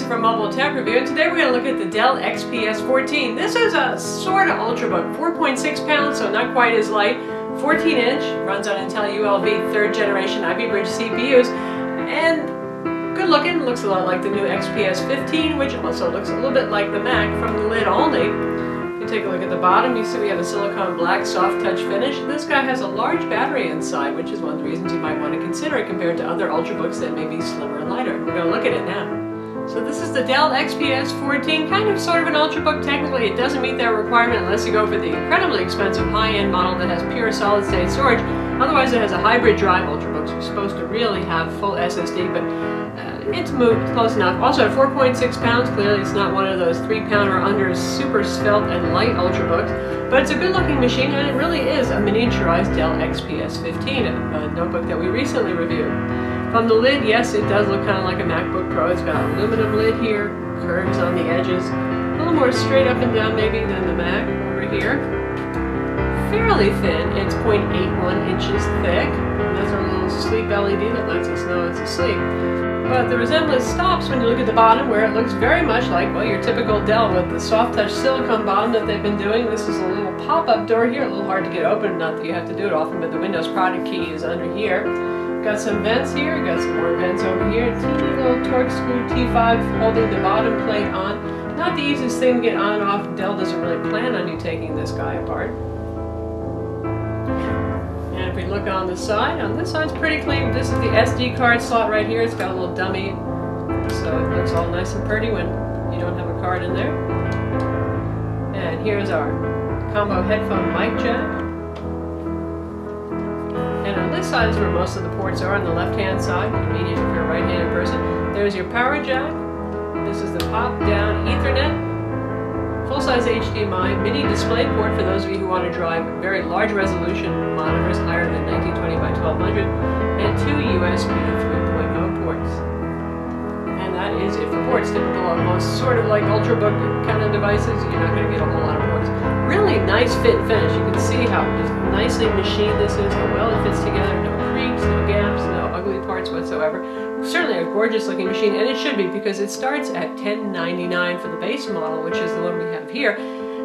from Mobile Tech Review, and today we're going to look at the Dell XPS 14. This is a sort of ultrabook, 4.6 pounds, so not quite as light, 14-inch, runs on Intel ULV 3rd generation Ivy Bridge CPUs, and good looking, looks a lot like the new XPS 15, which also looks a little bit like the Mac from the lid only. If you take a look at the bottom, you see we have a silicone black soft touch finish. This guy has a large battery inside, which is one of the reasons you might want to consider it compared to other ultrabooks that may be slimmer and lighter. We're going to look at it now. So this is the Dell XPS 14, kind of sort of an ultrabook. Technically it doesn't meet that requirement unless you go for the incredibly expensive high-end model that has pure solid-state storage. Otherwise it has a hybrid drive. Ultrabooks are supposed to really have full SSD, but it's moved close enough. Also at 4.6 pounds, clearly it's not one of those 3-pound or under super svelte and light ultrabooks, but it's a good-looking machine, and it really is a miniaturized Dell XPS 15, a notebook that we recently reviewed. From the lid, yes, it does look kind of like a MacBook Pro. It's got an aluminum lid here, curves on the edges, a little more straight up and down maybe than the Mac over here. Fairly thin, it's 0.81 inches thick. And there's our little sleep LED that lets us know it's asleep. But the resemblance stops when you look at the bottom, where it looks very much like, well, your typical Dell with the soft touch silicone bottom that they've been doing. This is a little pop-up door here, a little hard to get open, not that you have to do it often, but the Windows product key is under here. Got some vents here, got some more vents over here, teeny little torque screw T5 holding the bottom plate on. Not the easiest thing to get on and off. Dell doesn't really plan on you taking this guy apart. And if we look on this side's pretty clean. This is the SD card slot right here. It's got a little dummy, so it looks all nice and pretty when you don't have a card in there. And here's our combo headphone mic jack. And on this side is where most of the ports are, on the left-hand side, convenient if you're a right-handed person. There's your power jack. This is the pop-down Ethernet, full-size HDMI, mini display port for those of you who want to drive very large resolution monitors higher than 1920 by 1200, and 2 USB 3.0 ports. And that is it for ports. Typical of most sort of like ultrabook kind of devices, you're not going to get a whole lot of ports. Really nice fit and finish. You can see how just nicely machined this is, how well it fits together, no creaks, no gaps, no ugly parts whatsoever. Certainly a gorgeous looking machine, and it should be, because it starts at $1099 for the base model, which is the one we have here,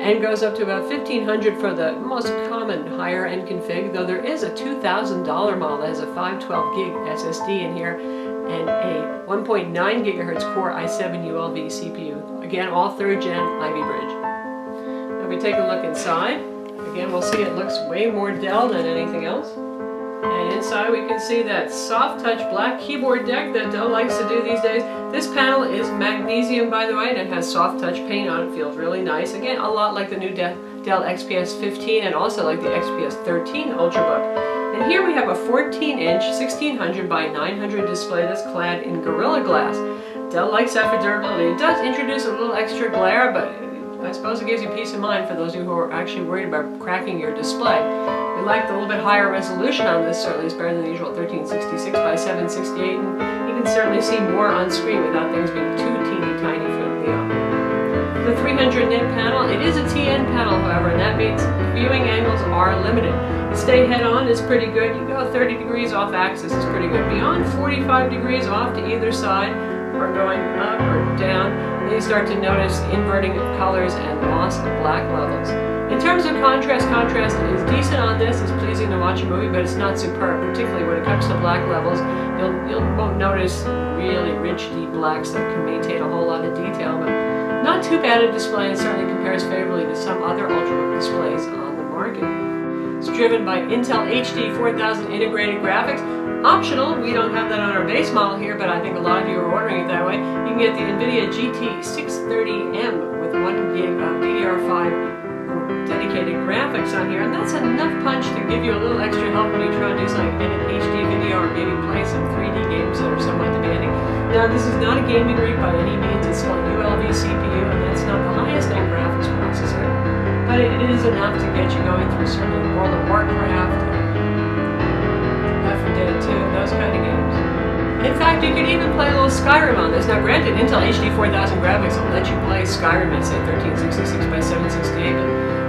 and goes up to about $1,500 for the most common higher end config, though there is a $2,000 model that has a 512 gig SSD in here and a 1.9 gigahertz Core i7 ULV CPU. Again, all 3rd gen Ivy Bridge. If we take a look inside, again we'll see it looks way more Dell than anything else. And inside we can see that soft touch black keyboard deck that Dell likes to do these days. This panel is magnesium, by the way, and it has soft touch paint on it. Feels really nice. Again, a lot like the new Dell XPS 15 and also like the XPS 13 Ultrabook. And here we have a 14-inch 1600 by 900 display that's clad in Gorilla Glass. Dell likes that for durability. It does introduce a little extra glare, but I suppose it gives you peace of mind for those of you who are actually worried about cracking your display. We like the little bit higher resolution on this. Certainly it's better than the usual 1366 by 768, and you can certainly see more on screen without things being too teeny tiny for the 300 nit panel. It is a TN panel, however, and that means viewing angles are limited. You stay head on is pretty good. You go 30 degrees off axis is pretty good. Beyond 45 degrees off to either side, or going up or down, then you start to notice inverting of colors and loss of black levels. In terms of contrast is decent on this. It's pleasing to watch a movie, but it's not superb, particularly when it comes to black levels. You won't notice really rich, deep blacks that can maintain a whole lot of detail, but not too bad a display, and certainly compares favorably to some other ultrabook displays on the market. It's driven by Intel HD 4000 integrated graphics. Optional, we don't have that on our base model here, but I think a lot of you are ordering it that way. You can get the NVIDIA GT 630M with 1 gig of DDR5 dedicated graphics on here, and that's enough punch to give you a little extra help when you try to do something in an HD video or maybe play some 3D games that are somewhat demanding. Now, this is not a gaming rig by any means. It's still a ULV CPU, and that's not the highest end graphics processor, but it is enough to get you going through certainly World of Warcraft, Dead 2, those kind of games. In fact, you could even play a little Skyrim on this. Now granted, Intel HD 4000 graphics will let you play Skyrim at say 1366 by 768,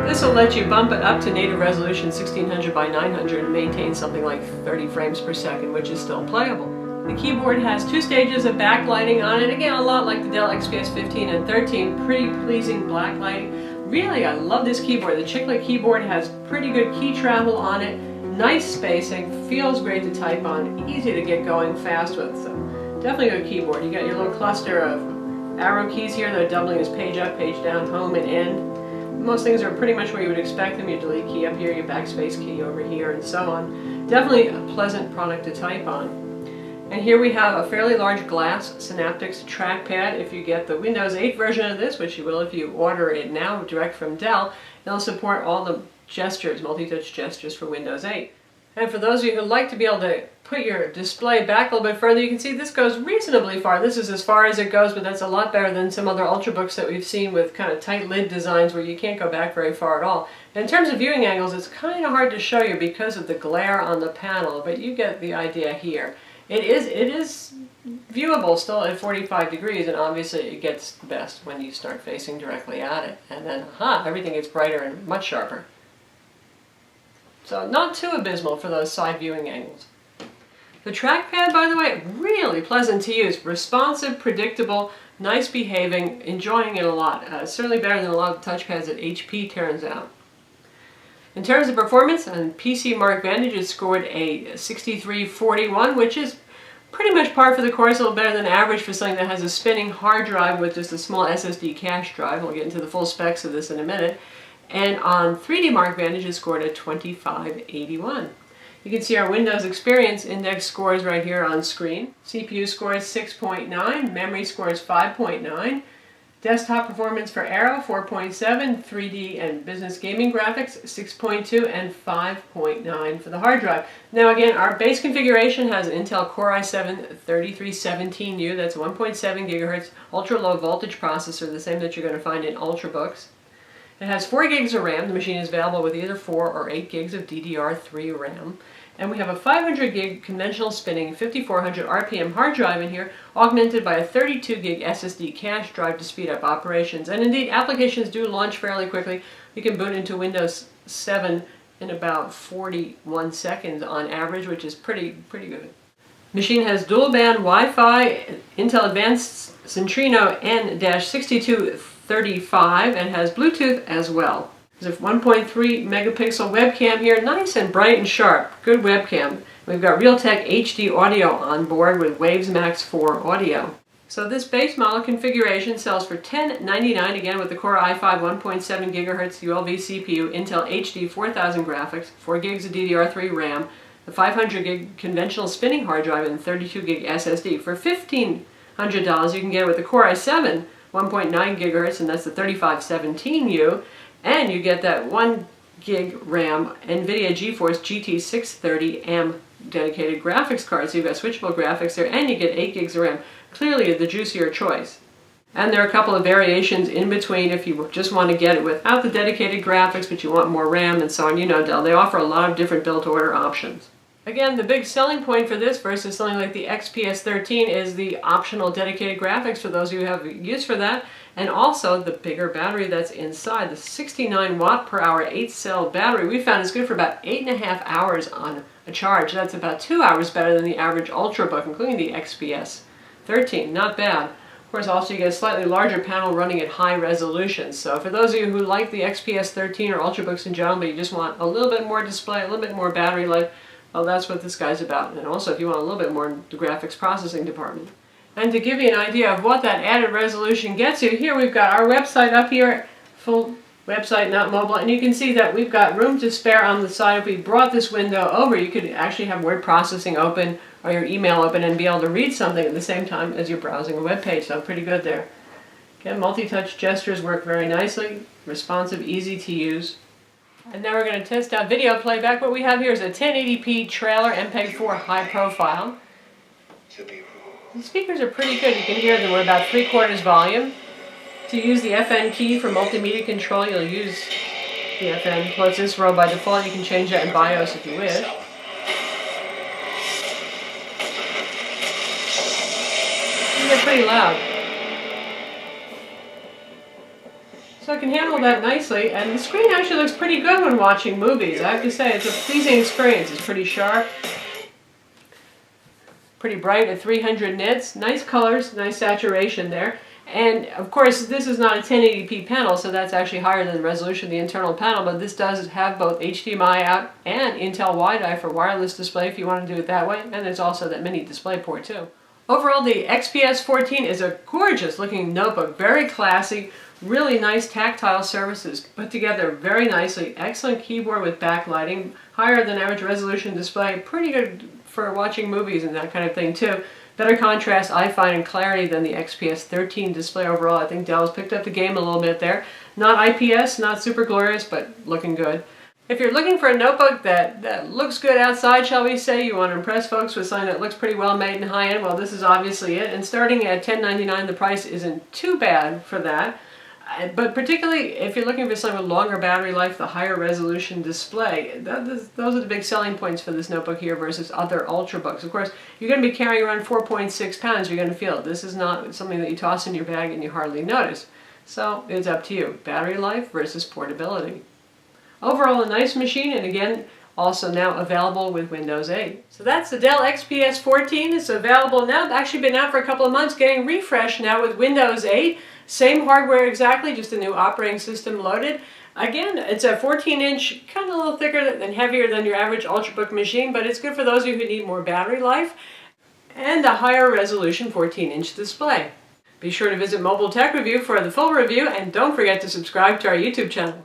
but this will let you bump it up to native resolution 1600 by 900 and maintain something like 30 frames per second, which is still playable. The keyboard has 2 stages of backlighting on it. Again, a lot like the Dell XPS 15 and 13. Pretty pleasing black lighting. Really, I love this keyboard. The chiclet keyboard has pretty good key travel on it. Nice spacing. Feels great to type on. Easy to get going fast with. So definitely a good keyboard. You got your little cluster of arrow keys here that are doubling as page up, page down, home, and end. Most things are pretty much where you would expect them. Your delete key up here, your backspace key over here, and so on. Definitely a pleasant product to type on. And here we have a fairly large glass Synaptics trackpad. If you get the Windows 8 version of this, which you will if you order it now direct from Dell, it'll support all the gestures, multi-touch gestures for Windows 8. And for those of you who like to be able to put your display back a little bit further, you can see this goes reasonably far. This is as far as it goes, but that's a lot better than some other Ultrabooks that we've seen with kind of tight lid designs where you can't go back very far at all. And in terms of viewing angles, it's kind of hard to show you because of the glare on the panel, but you get the idea here. It is viewable still at 45 degrees, and obviously it gets the best when you start facing directly at it. And then, everything gets brighter and much sharper. So not too abysmal for those side viewing angles. The trackpad, by the way, really pleasant to use. Responsive, predictable, nice behaving, enjoying it a lot. Certainly better than a lot of touchpads at HP, turns out. In terms of performance, on PC Mark Vantage it scored a 6341, which is pretty much par for the course, a little better than average for something that has a spinning hard drive with just a small SSD cache drive. We'll get into the full specs of this in a minute. And on 3D Mark Vantage it scored a 2581. You can see our Windows Experience Index scores right here on screen. CPU scores 6.9, memory scores 5.9. Desktop performance for Aero 4.7, 3D and business gaming graphics 6.2, and 5.9 for the hard drive. Now again, our base configuration has an Intel Core i7-3317U, that's 1.7 gigahertz ultra low voltage processor, the same that you're going to find in Ultrabooks. It has 4 gigs of RAM. The machine is available with either 4 or 8 gigs of DDR3 RAM. And we have a 500 gig conventional spinning 5400 RPM hard drive in here, augmented by a 32 gig SSD cache drive to speed up operations. And indeed, applications do launch fairly quickly. You can boot into Windows 7 in about 41 seconds on average, which is pretty good. Machine has dual band Wi-Fi, Intel Advanced Centrino N-6235, and has Bluetooth as well. There's a 1.3 megapixel webcam here, nice and bright and sharp, good webcam. We've got Realtek HD audio on board with Waves Max 4 audio. So this base model configuration sells for $1099, again with the Core i5 1.7 GHz ULV CPU, Intel HD 4000 graphics, 4 gigs of DDR3 RAM, the 500 gig conventional spinning hard drive, and 32 gig SSD. For $1,500 you can get it with the Core i7 1.9 GHz, and that's the 3517U, and you get that 1 gig RAM NVIDIA GeForce GT 630M dedicated graphics card, so you've got switchable graphics there, and you get 8 gigs of RAM. Clearly the juicier choice. And there are a couple of variations in between if you just want to get it without the dedicated graphics, but you want more RAM and so on. You know Dell, they offer a lot of different built-to-order options. Again, the big selling point for this versus something like the XPS 13 is the optional dedicated graphics for those of you who have use for that, and also the bigger battery that's inside. The 69 watt per hour 8-cell battery we found is good for about 8.5 hours on a charge. That's about 2 hours better than the average Ultrabook, including the XPS 13. Not bad. Of course, also you get a slightly larger panel running at high resolution. So for those of you who like the XPS 13 or Ultrabooks in general, but you just want a little bit more display, a little bit more battery life, well, that's what this guy's about. And also if you want a little bit more in the graphics processing department. And to give you an idea of what that added resolution gets you, here we've got our website up here, full website, not mobile, and you can see that we've got room to spare on the side. If we brought this window over, you could actually have word processing open or your email open and be able to read something at the same time as you're browsing a web page, so pretty good there. Again, multi-touch gestures work very nicely, responsive, easy to use. And now we're going to test out video playback. What we have here is a 1080p trailer MPEG-4 high profile. The speakers are pretty good. You can hear them. We're about 3/4 volume. To use the FN key for multimedia control, you'll use the FN. Plus this row by default. You can change that in BIOS if you wish. They're pretty loud. So I can handle that nicely, and the screen actually looks pretty good when watching movies. I have to say, it's a pleasing experience. It's pretty sharp, pretty bright at 300 nits. Nice colors, nice saturation there. And of course, this is not a 1080p panel, so that's actually higher than the resolution of the internal panel, but this does have both HDMI out and Intel Wi-Fi for wireless display if you want to do it that way, and there's also that mini display port too. Overall, the XPS 14 is a gorgeous looking notebook, very classy, really nice tactile surfaces put together very nicely, excellent keyboard with backlighting, higher than average resolution display, pretty good for watching movies and that kind of thing too. Better contrast, I find, and clarity than the XPS 13 display overall. I think Dell's picked up the game a little bit there. Not IPS, not super glorious, but looking good. If you're looking for a notebook that looks good outside, shall we say, you want to impress folks with something that looks pretty well made and high-end, well, this is obviously it. And starting at $10.99, the price isn't too bad for that. But particularly if you're looking for something with longer battery life, the higher resolution display, those are the big selling points for this notebook here versus other Ultrabooks. Of course, you're going to be carrying around 4.6 pounds, you're going to feel it. This is not something that you toss in your bag and you hardly notice. So it's up to you. Battery life versus portability. Overall, a nice machine, and again, also now available with Windows 8. So that's the Dell XPS 14. It's available now. It's actually been out for a couple of months, getting refreshed now with Windows 8. Same hardware exactly, just a new operating system loaded. Again, it's a 14-inch, kind of a little thicker and heavier than your average Ultrabook machine, but it's good for those of you who need more battery life, and a higher resolution 14-inch display. Be sure to visit Mobile Tech Review for the full review, and don't forget to subscribe to our YouTube channel.